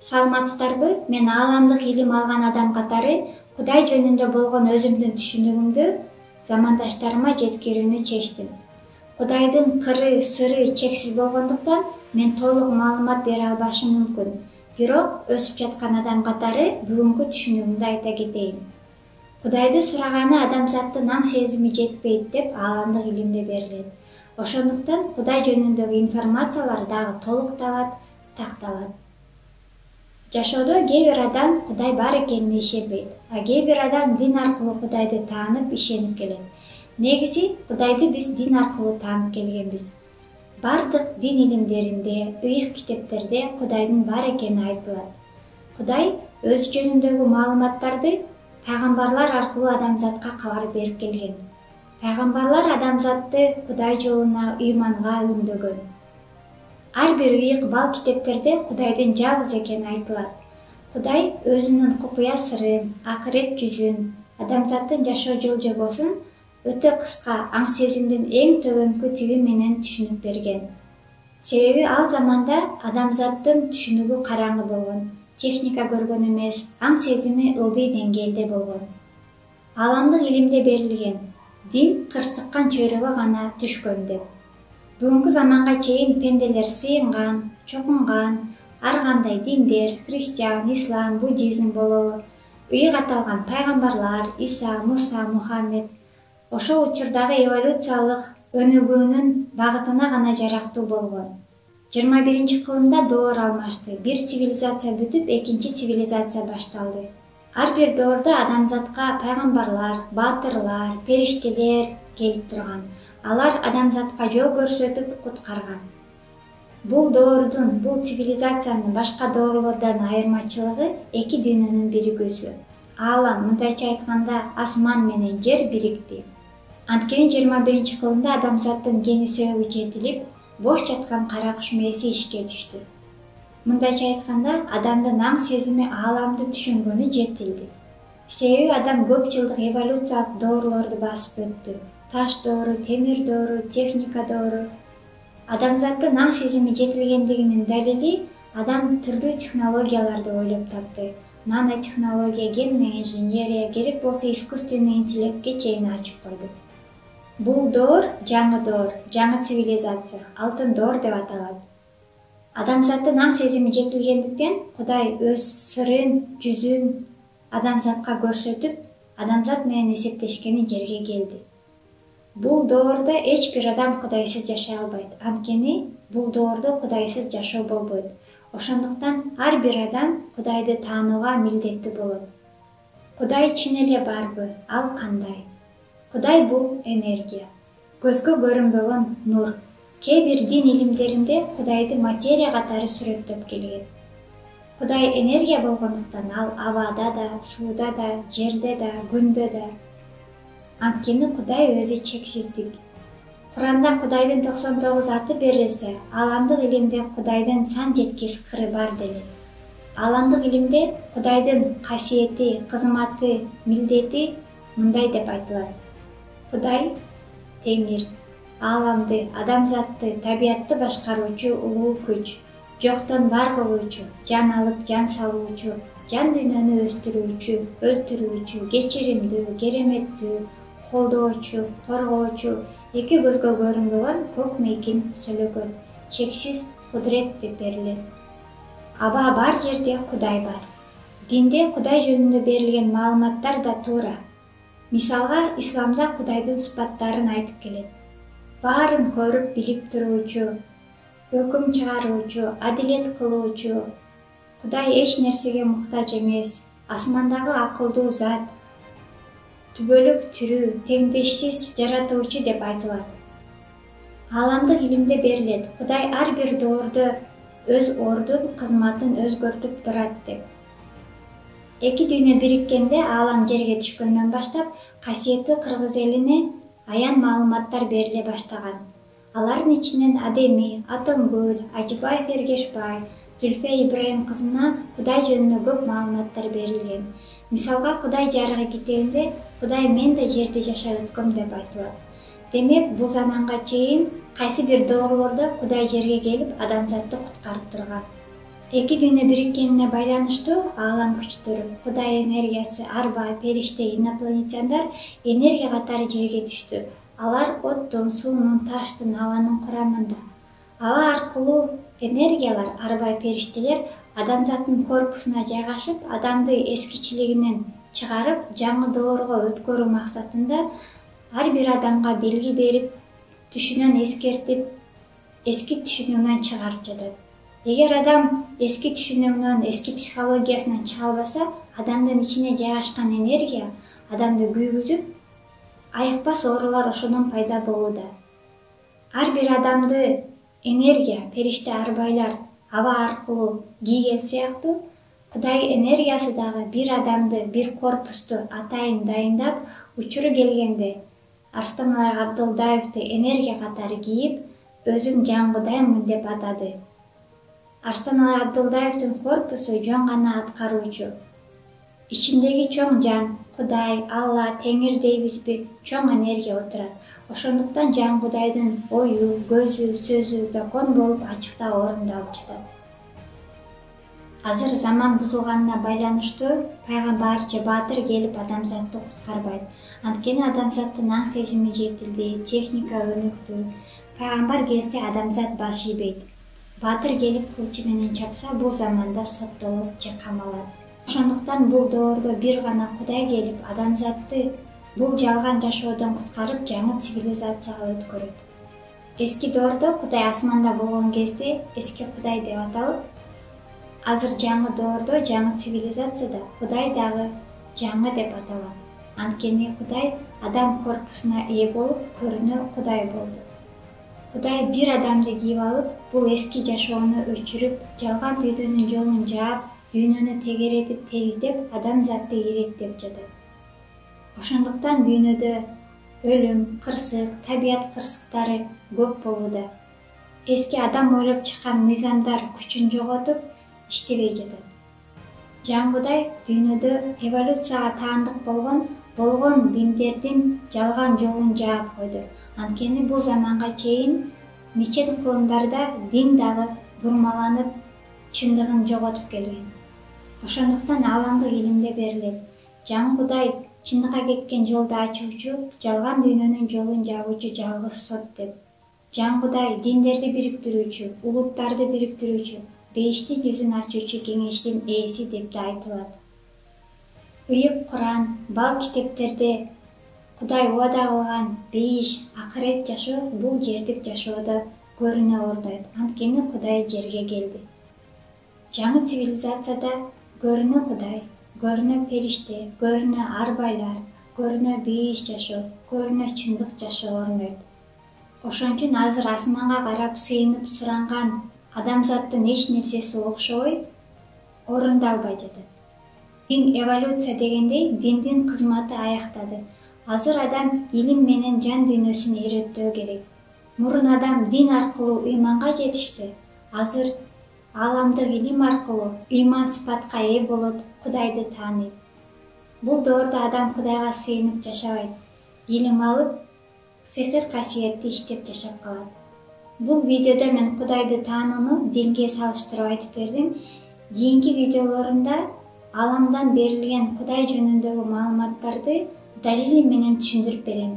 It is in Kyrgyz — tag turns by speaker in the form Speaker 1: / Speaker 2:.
Speaker 1: Саламатсыздарбы? Мен ааламдык илим алган адам катары Кудай жөнүндө болгон өзүмдүн түшүнүгүмдү замандаштарыма жеткирүүнү чечтим. Кудайдын кыры, сыры чексиз болгондуктан мен толук маалымат бере албашым мүмкүн. Бирок өсүп жаткан адам катары бүгүнкү түшүнүгүмдү айта кетейин. Кудайды сураганы адамзаттын аң сезими жетпейт деп ааламдык илимде берилет. Ошондуктан Кудай жөнүндөгү информациялар дагы толукталат, такталат. Жашоодо кээ бир адам Кудай бар экенине ишенбейт, а кээ бир адам дин аркылуу Кудайды таанып, ишенип келет. Негизи Кудайды биз дин аркылуу таанып келгенбиз. Бардык дин илимдеринде, ыйык китептерде Кудайдын бар экени айтылат. Кудай өз жөнүндөгү маалыматтарды пайгамбарлар аркылуу адамзатка кабар берип келген. Пайгамбарлар адамзатты Кудай жолуна, ыйманга үндөгөн. Ар бир ыйык бал китептерде Кудайдын жалгыз экени айтылат. Кудай өзүнүн купуя сырын, акырет жүзүн, адамзаттын жашоо жол жобосун өтө кыска аң сезимдин эң төбөңкү тиби менен түшүнүп берген. Себеби ал заманда адамзаттын түшүнүгү караңгы болгон, техника көргөн эмес, аң сезими ылдый деңгээлде болгон. Ааламдык илимде берилген дин кырсыккан чөйрөгө гана түшкөн деп. Бүгүнкү заманга чейин пенделер сыйынган, чокунган, ар кандай диндер, христиан, ислам, буддизм болобу, ыйык аталган пайгамбарлар, Иса, Муса, Мухаммед ошол учурдагы эволюциялык өнүгүүнүн багытына гана жарактуу болгон. 21-кылымда доор алмашты. Бир цивилизация бүтүп, экинчи цивилизация башталды. Ар бир доордо адамзатка пайгамбарлар, баатырлар, периштелер келип турган. Алар адамзатка жол көрсөтүп куткарган. Бул доордун, бул цивилизациянын башка доорлордон айырмачылыгы эки дүйнөнүн биригүүсү. Аалам, мындайча айтканда, асман менен жер бирикти. Анткени 21-кылымда адамзаттын кени сөөгү жетилип, бош жаткан кара куш мээси ишке түштү. Мындайча айтканда, адамдын аң сезими ааламды түшүнгөнү жетилди. Себеби адам көп жылдык эволюциялык доорлорду басып өттү. Таш доору, темир доору, техника доору. Адамзаттын аң сезими жетилгендигинин далили адам түрдүү технологияларды ойлоп тапты. Нанотехнология, генный инженерия, керек болсо искусственный интеллектке чейин ачып койду. Бул доор, жаңы цивилизация, алтын доор деп аталат. Адамзаттын аң сезими жетилгендиктен Кудай өз сырын, жүзүн адамзатка көрсөтүп, адамзат менен эсептешкени жерге келди. Бул доордо эч бир адам Кудайсыз жашай албайт. Анткени бул доордо Кудайсыз жашоо болбойт. Ошондуктан ар бир адам Кудайды таанууга милдеттүү болот. Кудай чын эле барбы? Ал кандай? Кудай бул энергия, көзгө көрүнбөгөн нур. Кээ бир дин илимдеринде Кудайды материя катары сүрөттөп келген. Кудай энергия болгондуктан ал абада да, сууда да, жерде да, күндө да. Анткени Кудай өзү чексиздик. Куранда Кудайдын 99 аты берилсе, ааламдык илимде Кудайдын сан жеткис кыры бар делет. Ааламдык илимде Кудайдын касиети, кызматы, милдети мындай деп айтылат. Кудай Теңир, ааламды, адамзатты, табиятты башкаруучу улуу күч, жоктон бар кылуучу, жан алып жан салуучу, жан дүйнөнү өстүрүүчү, өлтүрүүчү, кечиримдүү, кереметтүү, колдоочу, коргоочу, эки көзгө көрүнбөгөн көк мейкин сөлөгөт, чексиз кудурет деп берилет. Аба бар жерде Кудай бар. Динде Кудай жөнүндө берилген маалыматтар да туура. Мисалга, исламда Кудайдын сыпаттарын айтып келет. Баарын көрүп билип туруучу, өкүм чыгаруучу, адилет кылуучу. Кудай эч нерсеге муктаж эмес, асмандагы акылдуу зат, түбөлүк түрүү, теңдешсиз жаратуучу деп айтылат. Ааламдык илимде берилет. Кудай ар бир доордо өз ордун, кызматын өзгөртүп турат деп. Эки дүйнө бириккенде аалам жерге түшкөндөн баштап касиеттүү кыргыз элине аян маалыматтар бериле баштаган. Алардын ичинен Адеми, Атомгүл, Ажыбаев Эргешбай, Зүлфе Ибраим кызына Кудай жөнүндө көп маалыматтар берилген. Мисалга, Кудай жарыгы китебинде Кудай мен да жерде жашап өткөм деп айтылат. Демек, бул заманга чейин кайсы бир доорлордо Кудай жерге келип адамзатты куткарып турган. Эки дүйнө бириккенине байланыштуу аалам күчтөрү, Кудай энергиясы, арба, периште, инопланетяндар энергия катары жерге түштү. Алар оттун, суунун, таштын, абанын курамында. Аба аркылуу энергиялар, арба, периштелер адамзаттын корпусуна жайгашып, адамды эскичилигинен чыгарып, жаңы доорго өткөрүү максатында ар бир адамга белги берип, түшүнөн эскертип, эски түшүнүгүнөн чыгарып жатат. Эгер адам эски түшүнүгүнөн, эски психологиясынан чыга албаса, адамдын ичине жайгашкан энергия адамды күйгүзүп, айыкпас оорулар ошондон пайда болууда. Ар бир адамды энергия, периште, арбайлар аба аркылуу кийген сыяктуу, Кудай энергиясы дагы бир адамды, бир корпусту атайын дайындап, учуру келгенде Арстанбай Абдылдаевди энергия катары кийип, өзүн Жан Кудаймын деп атады. Арстанбай Абдылдаевдин корпусу жөн гана аткаруучу. Ичиндеги чоң жан, Кудай, Алла, Теңир дейбизби, чоң энергия отурат. Ошондуктан Жан Кудайдын ою, көзү, сөзү закон болуп ачыкта орундалып жатат. Азыр заман бузулганына байланыштуу пайгамбарчы баатыр келип адамзатты куткарбайт. Анткени адамзаттын аң сезими жетилди, техника өнүктү. Пайгамбар келсе адамзат баш ийбейт. Баатыр келип кылчы менен чапса, бул заманда соттолот же камалат. Ошондуктан бул доордо бир гана Кудай келип адамзатты бул жалган жашоодон куткарып, жаңы цивилизацияга өткөрөт. Эски доордо Кудай асманда болгон кезде эски Кудай деп аталып, азыр жаңы доордо, жаңы цивилизацияда Кудай дагы жаңы деп аталат. Анткени Кудай адам корпусуна ээ болуп, көрүнө Кудай болду. Кудай бир адамды кийип алып, бул эски жашоону өчүрүп, жалган дүйнөнүн жолун жаап, дүйнөнү тегеретип, тегиздеп, адамзатты иреттеп жатат. Ошондуктан дүйнөдө өлүм, кырсык, табият кырсыктары көп болууда. Эски адам ойлоп чыккан мыйзамдар күчүн жоготуп, иштебей жатат. Жан Кудай дүйнөдө эволюцияга таандык болгон диндердин жалган жолун жаап койду. Анткени бул заманга чейин мечет кылымдарда дин дагы бурмаланып, чындыгын жоготуп келген. Ошондуктан ааламдык илимде берилет. Жан Кудай чындыкка кеткен жолду ачуучу, жалган дүйнөнүн жолун жабуучу жалгыз сот деп. Жан Кудай диндерди бириктирүүчү, улуттарды бириктирүүчү, бейиштин жүзүн ачуучу кеңештин ээси деп да айтылат. Ыйык Куран, бал китептерде Кудай убада кылган бейиш, акырет жашоо бул жердик жашоодо көрүнө ордойт. Анткени Кудай жерге келди. Жаңы цивилизацияда көрүнө Кудай, көрүнө периште, көрүнө арбайлар, көрүнө бейиш жашоо, көрүнө чындык жашоо орнойт. Ошон үчүн азыр асманга карап сыйынып суранган адамзаттын эч нерсеси окшобой, орундалбай жатат. Дин эволюция дегендей, диндин кызматы аяктады. Азыр адам илим менен жан дүйнөсүн иреттөө керек. Мурун адам дин аркылуу ыйманга жетишсе, азыр ааламдык илим аркылуу ыйман сыпатка ээ болот, Кудайды тааныйт. Бул доордо адам Кудайга сыйынып жашабайт. Илим алып, сыйкыр касиетти иштеп жашап калат. Бул видеодо мен Кудайды таанууну динге салыштырып айтып бердим. Кийинки видеолорумда ааламдан берилген Кудай жөнүндөгү маалыматтарды далили менен түшүндүрүп берем.